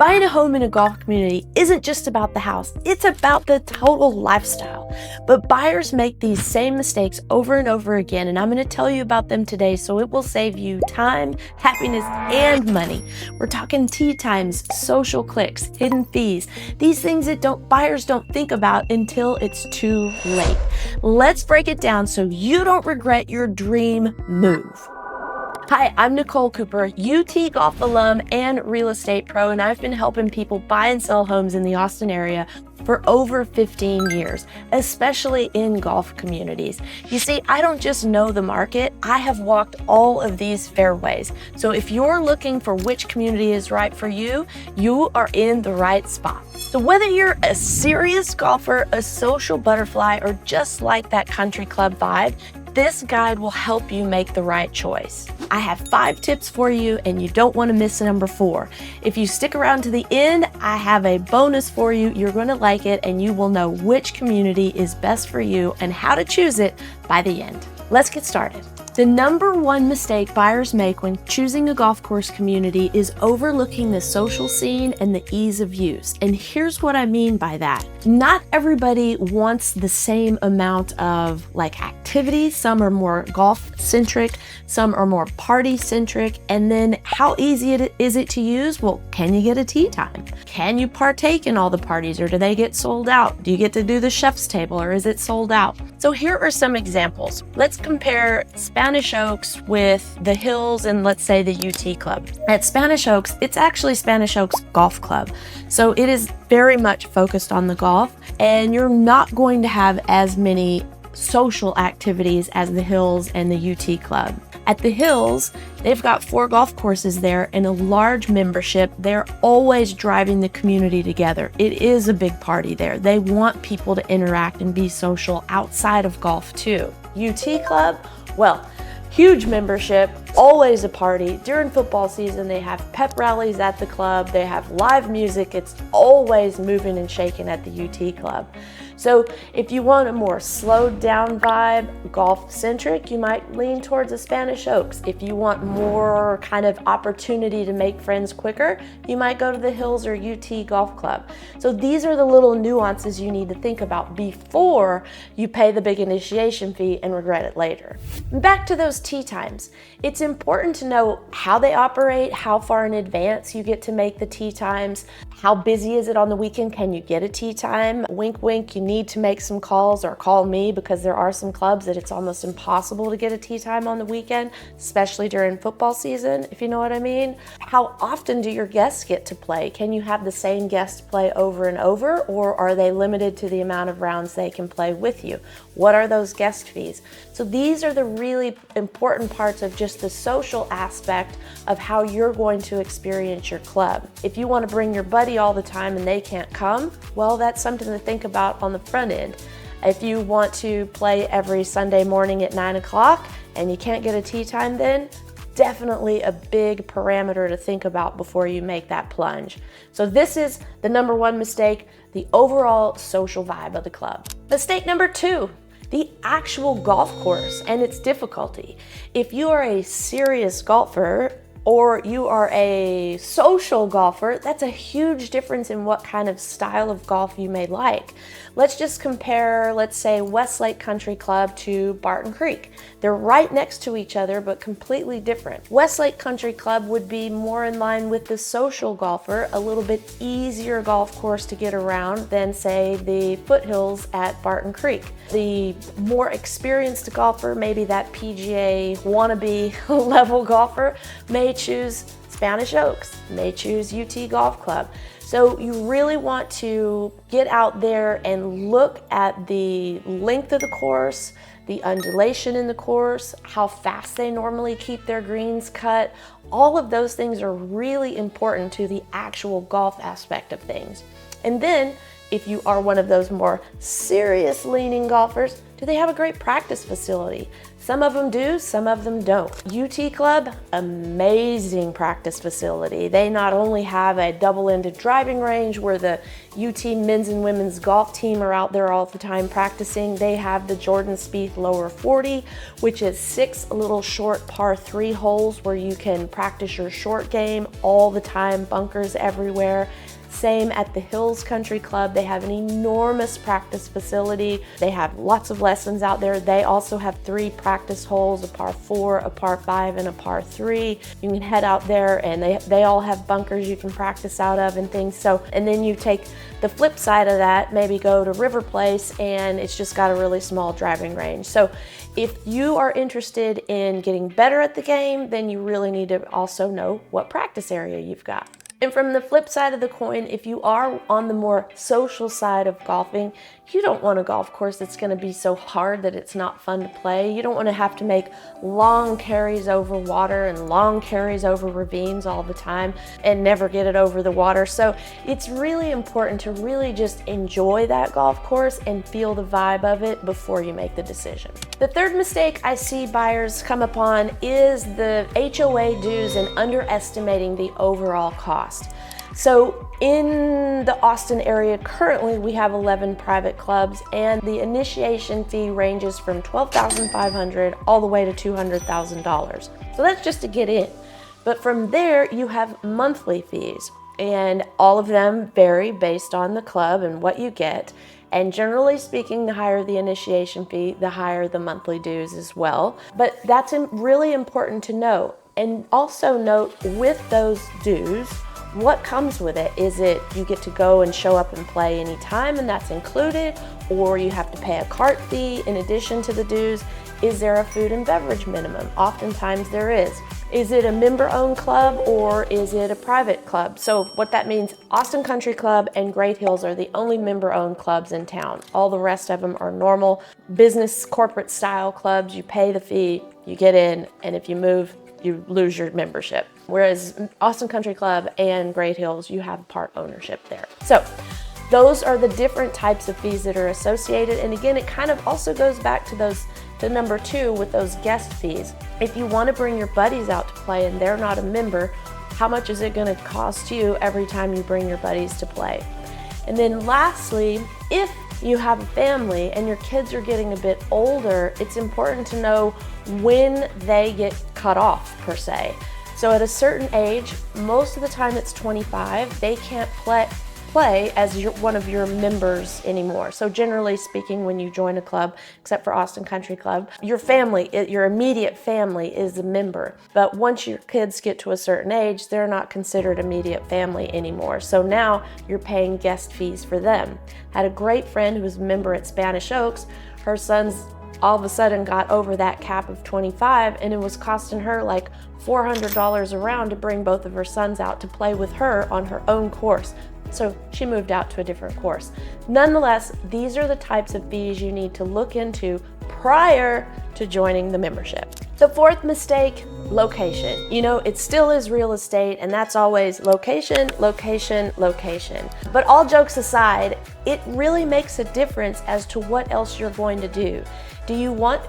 Buying a home in a golf community isn't just about the house, it's about the total lifestyle. But buyers make these same mistakes over and over again, and I'm going to tell you about them today so it will save you time, happiness, and money. We're talking tee times, social clicks, hidden fees, these things that buyers don't think about until it's too late. Let's break it down so you don't regret your dream move. Hi, I'm Nicole Cooper, UT Golf alum and real estate pro, and I've been helping people buy and sell homes in the Austin area for over 15 years, especially in golf communities. You see, I don't just know the market, I have walked all of these fairways. So if you're looking for which community is right for you, you are in the right spot. So whether you're a serious golfer, a social butterfly, or just like that country club vibe, this guide will help you make the right choice. I have 5 tips for you, and you don't want to miss number 4. If you stick around to the end, I have a bonus for you. You're going to like it, and you will know which community is best for you and how to choose it by the end. Let's get started. The number 1 mistake buyers make when choosing a golf course community is overlooking the social scene and the ease of use. And here's what I mean by that. Not everybody wants the same amount of activities. Some are more golf centric, some are more party centric. And then how easy is it to use? Well, can you get a tee time? Can you partake in all the parties, or do they get sold out? Do you get to do the chef's table, or is it sold out? So here are some examples. Let's compare Spanish Oaks with the Hills and let's say the UT Club. At Spanish Oaks, it's actually Spanish Oaks Golf Club. So it is very much focused on the golf, and you're not going to have as many social activities as the Hills and the UT Club. At the Hills, they've got 4 golf courses there and a large membership. They're always driving the community together. It is a big party there. They want people to interact and be social outside of golf too. UT Club, well, huge membership, always a party. During football season, they have pep rallies at the club. They have live music. It's always moving and shaking at the UT Club. So if you want a more slowed down vibe, golf centric, you might lean towards a Spanish Oaks. If you want more kind of opportunity to make friends quicker, you might go to the Hills or UT Golf Club. So these are the little nuances you need to think about before you pay the big initiation fee and regret it later. Back to those tee times. It's important to know how they operate, how far in advance you get to make the tee times, how busy is it on the weekend, can you get a tee time? Wink, wink, you need to make some calls or call me, because there are some clubs that it's almost impossible to get a tee time on the weekend, especially during football season, if you know what I mean. How often do your guests get to play? Can you have the same guests play over and over, or are they limited to the amount of rounds they can play with you? What are those guest fees? So these are the really important parts of just the social aspect of how you're going to experience your club. If you want to bring your buddy all the time and they can't come, well, that's something to think about on the front end. If you want to play every Sunday morning at 9 o'clock and you can't get a tee time then, definitely a big parameter to think about before you make that plunge. So this is the number 1 mistake, the overall social vibe of the club. Mistake number 2, the actual golf course and its difficulty. If you are a serious golfer or you are a social golfer, that's a huge difference in what kind of style of golf you may like. Let's just compare, let's say, Westlake Country Club to Barton Creek. They're right next to each other, but completely different. Westlake Country Club would be more in line with the social golfer, a little bit easier golf course to get around than, say, the Foothills at Barton Creek. The more experienced golfer, maybe that PGA wannabe level golfer, may choose Spanish Oaks, may choose UT Golf Club. So you really want to get out there and look at the length of the course, the undulation in the course, how fast they normally keep their greens cut. All of those things are really important to the actual golf aspect of things. And then if you are one of those more serious leaning golfers, Do they have a great practice facility? Some of them do, some of them don't. UT Club, amazing practice facility. They not only have a double-ended driving range where the UT men's and women's golf team are out there all the time practicing, they have the Jordan Spieth Lower 40, which is 6 little short par 3 holes where you can practice your short game all the time, bunkers everywhere. Same at the Hills Country Club. They have an enormous practice facility. They have lots of lessons out there. They also have 3 practice holes, a par 4, a par 5, and a par 3. You can head out there and they all have bunkers you can practice out of and things. So, and then you take the flip side of that, maybe go to River Place and it's just got a really small driving range. So if you are interested in getting better at the game, then you really need to also know what practice area you've got. And from the flip side of the coin, if you are on the more social side of golfing, you don't want a golf course that's going to be so hard that it's not fun to play. You don't want to have to make long carries over water and long carries over ravines all the time and never get it over the water. So it's really important to really just enjoy that golf course and feel the vibe of it before you make the decision. The third mistake I see buyers come upon is the HOA dues and underestimating the overall cost. So in the Austin area currently we have 11 private clubs and the initiation fee ranges from $12,500 all the way to $200,000. So that's just to get in. But from there you have monthly fees and all of them vary based on the club and what you get. And generally speaking, the higher the initiation fee, the higher the monthly dues as well. But that's really important to know. And also note with those dues, what comes with it? Is it you get to go and show up and play anytime and that's included, or you have to pay a cart fee in addition to the dues? Is there a food and beverage minimum? Oftentimes there is. Is it a member-owned club or is it a private club? So what that means, Austin Country Club and Great Hills are the only member-owned clubs in town. All the rest of them are normal business corporate style clubs. You pay the fee, you get in, and if you move, you lose your membership. Whereas Austin Country Club and Great Hills, you have part ownership there. So those are the different types of fees that are associated. And again, it kind of also goes back to number 2 with those guest fees. If you want to bring your buddies out to play and they're not a member, how much is it going to cost you every time you bring your buddies to play? And then lastly, if you have a family and your kids are getting a bit older, it's important to know when they get cut off per se. So at a certain age, most of the time it's 25, they can't play as one of your members anymore. So generally speaking, when you join a club, except for Austin Country Club, your family, your immediate family is a member. But once your kids get to a certain age, they're not considered immediate family anymore. So now you're paying guest fees for them. I had a great friend who was a member at Spanish Oaks. Her sons all of a sudden got over that cap of 25 and it was costing her like $400 a round to bring both of her sons out to play with her on her own course. So she moved out to a different course. Nonetheless, these are the types of fees you need to look into prior to joining the membership. The fourth mistake, location. You know, it still is real estate and that's always location, location, location. But all jokes aside, it really makes a difference as to what else you're going to do.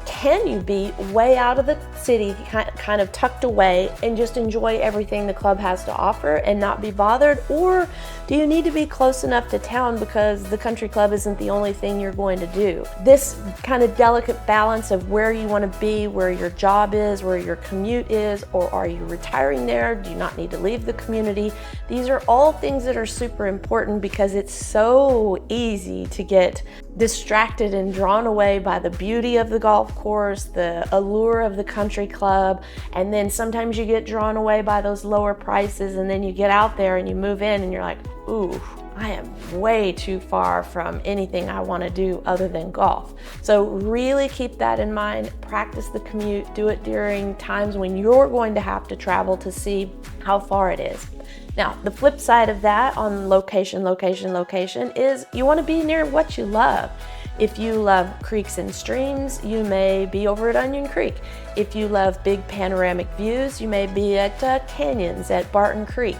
Can you be way out of the city, kind of tucked away and just enjoy everything the club has to offer and not be bothered? Or do you need to be close enough to town because the country club isn't the only thing you're going to do? This kind of delicate balance of where you want to be, where your job is, where your commute is, or are you retiring there? Do you not need to leave the community? These are all things that are super important because it's so easy to get distracted and drawn away by the beauty of the golf course, the allure of the country club, and then sometimes you get drawn away by those lower prices and then you get out there and you move in and you're like, ooh, I am way too far from anything I want to do other than golf. So really keep that in mind. Practice the commute. Do it during times when you're going to have to travel to see how far it is. Now, the flip side of that on location is you want to be near what you love. If you love creeks and streams, you may be over at Onion Creek. If you love big panoramic views, you may be at canyons at Barton Creek.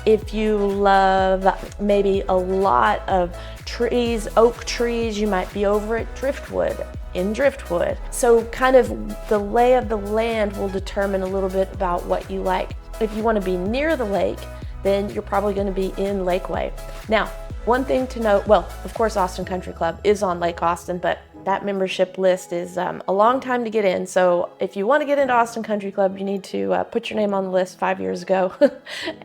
If you love maybe a lot of trees, oak trees, you might be over at Driftwood. in driftwood. So kind of the lay of the land will determine a little bit about what you like. If you want to be near the lake, then you're probably going to be in Lakeway. Now, one thing to note, well, of course, Austin Country Club is on Lake Austin, but that membership list is a long time to get in. So if you want to get into Austin Country Club, you need to put your name on the list 5 years ago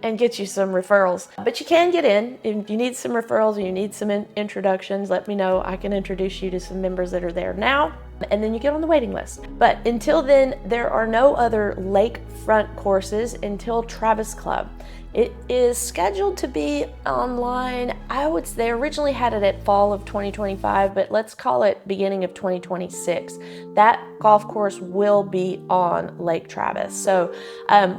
and get you some referrals. But you can get in. If you need some referrals or you need some introductions, let me know. I can introduce you to some members that are there now, and then you get on the waiting list. But until then, there are no other lakefront courses until Travis Club. It is scheduled to be online. They originally had it at fall of 2025, but let's call it beginning of 2026. That golf course will be on Lake Travis. So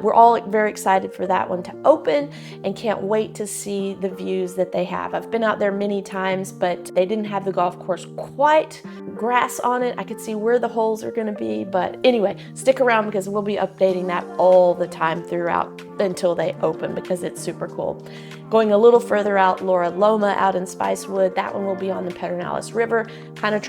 we're all very excited for that one to open and can't wait to see the views that they have. I've been out there many times, but they didn't have the golf course quite grass on it. I could see where the holes are gonna be, but anyway, stick around because we'll be updating that all the time throughout until they open, because it's super cool. Going a little further out, Laura Loma out in Spicewood, that one will be on the Pedernales River, kind of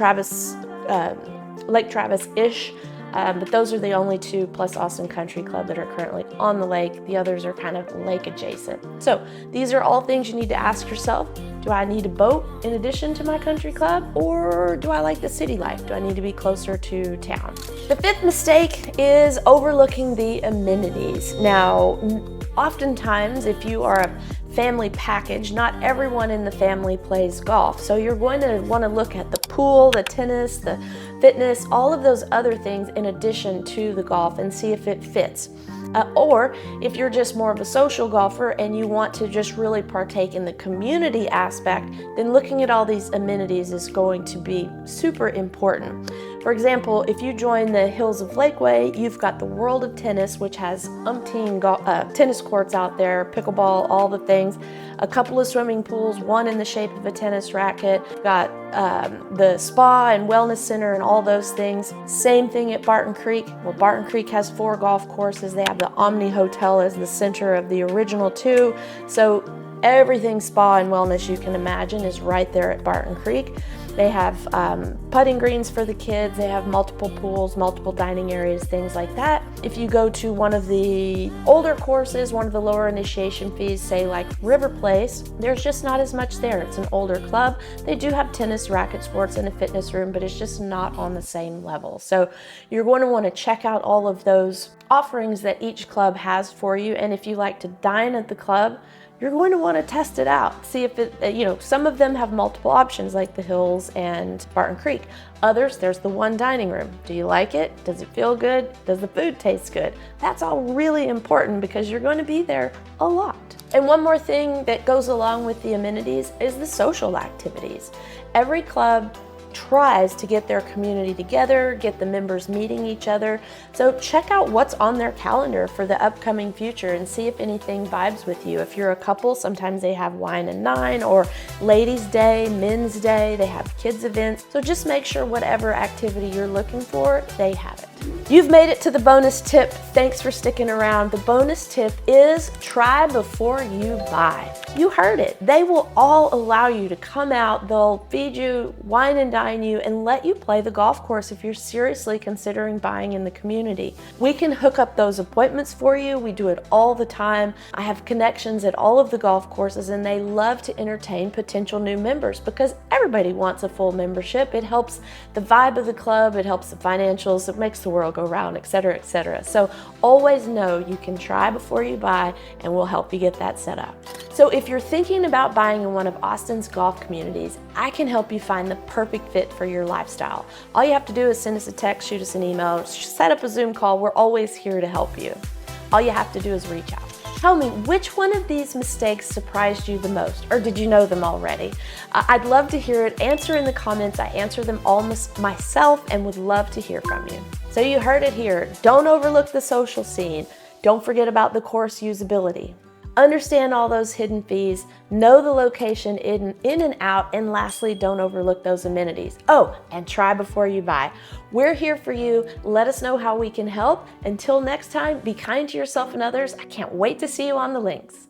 Lake Travis-ish, but those are the only two, plus Austin Country Club, that are currently on the lake. The others are kind of lake adjacent. So these are all things you need to ask yourself. Do I need a boat in addition to my country club, or do I like the city life? Do I need to be closer to town? The fifth mistake is overlooking the amenities. Now, oftentimes, if you are a family package, not everyone in the family plays golf. So you're going to want to look at the pool, the tennis, the fitness, all of those other things in addition to the golf, and see if it fits. Or if you're just more of a social golfer and you want to just really partake in the community aspect, then looking at all these amenities is going to be super important. For example, if you join the Hills of Lakeway, you've got the World of Tennis, which has umpteen tennis courts out there, pickleball, all the things, a couple of swimming pools, one in the shape of a tennis racket, got the spa and wellness center and all those things. Same thing at Barton Creek. Well, Barton Creek has 4 golf courses. They have the Omni Hotel as the center of the original 2. So everything spa and wellness you can imagine is right there at Barton Creek. They have putting greens for the kids. They have multiple pools, multiple dining areas, things like that. If you go to one of the older courses, one of the lower initiation fees, say like River Place, there's just not as much there. It's an older club. They do have tennis, racket sports, and a fitness room, but it's just not on the same level. So you're going to want to check out all of those offerings that each club has for you. And if you like to dine at the club, you're going to want to test it out. See if it, some of them have multiple options like the Hills and Barton Creek. Others, there's the one dining room. Do you like it? Does it feel good? Does the food taste good? That's all really important because you're going to be there a lot. And one more thing that goes along with the amenities is the social activities. Every club tries to get their community together, get the members meeting each other. So check out what's on their calendar for the upcoming future and see if anything vibes with you. If you're a couple, sometimes they have Wine and Nine or Ladies' Day, Men's Day, they have kids events. So just make sure whatever activity you're looking for, they have it. You've made it to the bonus tip. Thanks for sticking around. The bonus tip is try before you buy. You heard it. They will all allow you to come out. They'll feed you, wine and dine you, and let you play the golf course if you're seriously considering buying in the community. We can hook up those appointments for you. We do it all the time. I have connections at all of the golf courses, and they love to entertain potential new members because everybody wants a full membership. It helps the vibe of the club. It helps the financials. It makes the world go round, etc., etc. So always know you can try before you buy, and we'll help you get that set up. So if you're thinking about buying in one of Austin's golf communities, I can help you find the perfect fit for your lifestyle. All you have to do is send us a text, shoot us an email, set up a Zoom call. We're always here to help you. All you have to do is reach out. Tell me, which one of these mistakes surprised you the most, or did you know them already? I'd love to hear it. Answer in the comments. I answer them all myself and would love to hear from you. So you heard it here. Don't overlook the social scene. Don't forget about the course usability. Understand all those hidden fees, know the location in and out, and lastly, don't overlook those amenities. Oh, and try before you buy. We're here for you. Let us know how we can help. Until next time, be kind to yourself and others. I can't wait to see you on the links.